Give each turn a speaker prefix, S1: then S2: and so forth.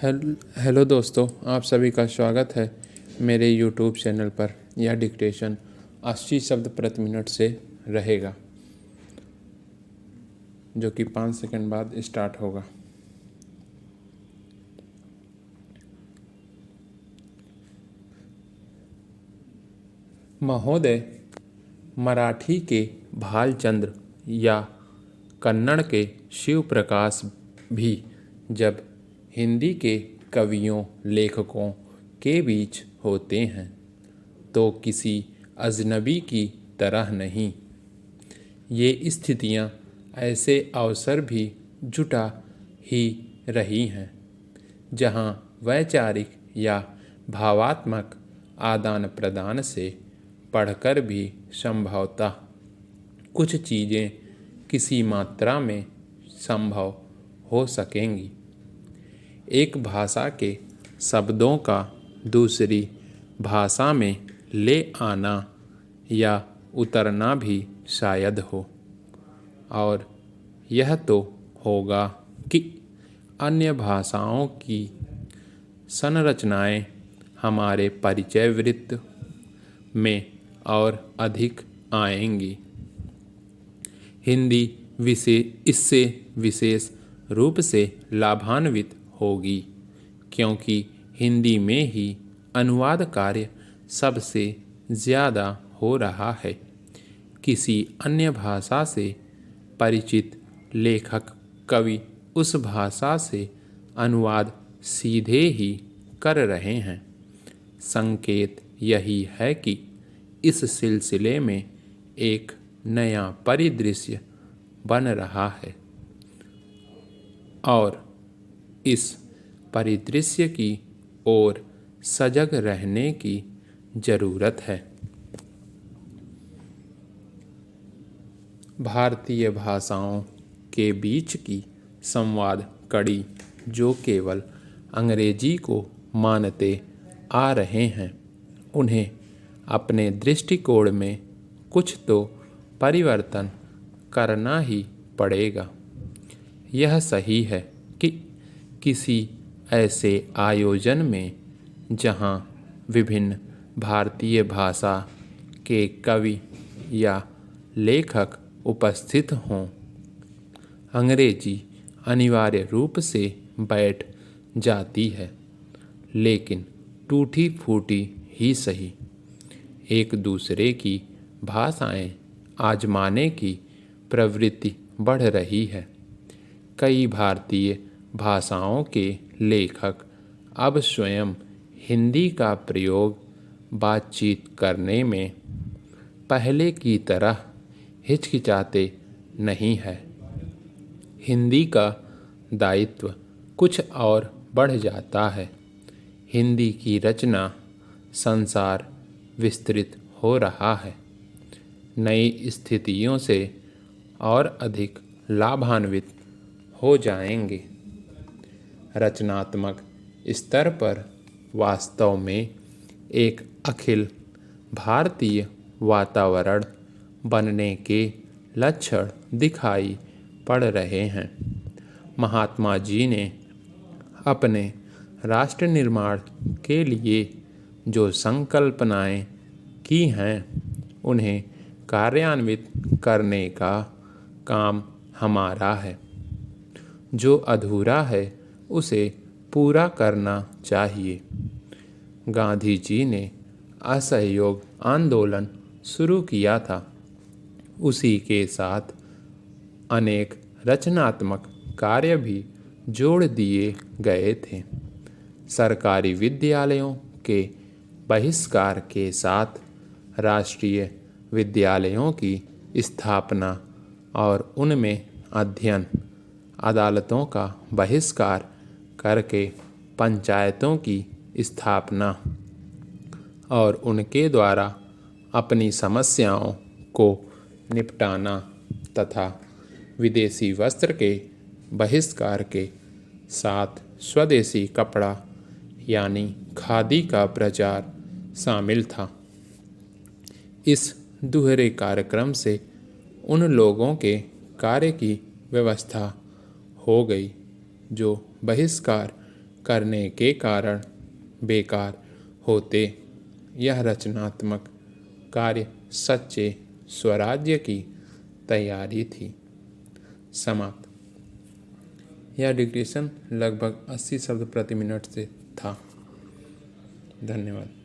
S1: Hello दोस्तों, आप सभी का स्वागत है मेरे यूट्यूब चैनल पर। यह डिक्टेशन 80 शब्द प्रति मिनट से रहेगा, जो कि 5 सेकंड बाद स्टार्ट होगा। महोदय, मराठी के भालचंद्र या कन्नड़ के शिव प्रकाश भी जब हिंदी के कवियों लेखकों के बीच होते हैं तो किसी अजनबी की तरह नहीं। ये स्थितियां ऐसे अवसर भी जुटा ही रही हैं जहां वैचारिक या भावात्मक आदान प्रदान से पढ़कर भी संभवतः कुछ चीज़ें किसी मात्रा में संभव हो सकेंगी। एक भाषा के शब्दों का दूसरी भाषा में ले आना या उतरना भी शायद हो, और यह तो होगा कि अन्य भाषाओं की संरचनाएं हमारे परिचय वृत्त में और अधिक आएंगी। हिंदी इससे विशेष रूप से लाभान्वित होगी, क्योंकि हिंदी में ही अनुवाद कार्य सबसे ज़्यादा हो रहा है। किसी अन्य भाषा से परिचित लेखक कवि उस भाषा से अनुवाद सीधे ही कर रहे हैं। संकेत यही है कि इस सिलसिले में एक नया परिदृश्य बन रहा है और इस परिदृश्य की ओर सजग रहने की ज़रूरत है। भारतीय भाषाओं के बीच की संवाद कड़ी जो केवल अंग्रेजी को मानते आ रहे हैं, उन्हें अपने दृष्टिकोण में कुछ तो परिवर्तन करना ही पड़ेगा। यह सही है कि किसी ऐसे आयोजन में जहां विभिन्न भारतीय भाषा के कवि या लेखक उपस्थित हों, अंग्रेजी अनिवार्य रूप से बैठ जाती है, लेकिन टूटी फूटी ही सही। एक दूसरे की भाषाएं आजमाने की प्रवृत्ति बढ़ रही है। कई भारतीय भाषाओं के लेखक अब स्वयं हिंदी का प्रयोग बातचीत करने में पहले की तरह हिचकिचाते नहीं है। हिंदी का दायित्व कुछ और बढ़ जाता है। हिंदी की रचना संसार विस्तृत हो रहा है। नई स्थितियों से और अधिक लाभान्वित हो जाएंगे। रचनात्मक स्तर पर वास्तव में एक अखिल भारतीय वातावरण बनने के लक्षण दिखाई पड़ रहे हैं। महात्मा जी ने अपने राष्ट्र निर्माण के लिए जो संकल्पनाएं की हैं, उन्हें कार्यान्वित करने का काम हमारा है। जो अधूरा है उसे पूरा करना चाहिए। गांधी जी ने असहयोग आंदोलन शुरू किया था। उसी के साथ अनेक रचनात्मक कार्य भी जोड़ दिए गए थे। सरकारी विद्यालयों के बहिष्कार के साथ राष्ट्रीय विद्यालयों की स्थापना और उनमें अध्ययन, अदालतों का बहिष्कार करके पंचायतों की स्थापना और उनके द्वारा अपनी समस्याओं को निपटाना तथा विदेशी वस्त्र के बहिष्कार के साथ स्वदेशी कपड़ा यानी खादी का प्रचार शामिल था। इस दोहरे कार्यक्रम से उन लोगों के कार्य की व्यवस्था हो गई जो बहिष्कार करने के कारण बेकार होते। यह रचनात्मक कार्य सच्चे स्वराज्य की तैयारी थी। समाप्त। यह डिक्टेशन लगभग 80 शब्द प्रति मिनट से था। धन्यवाद।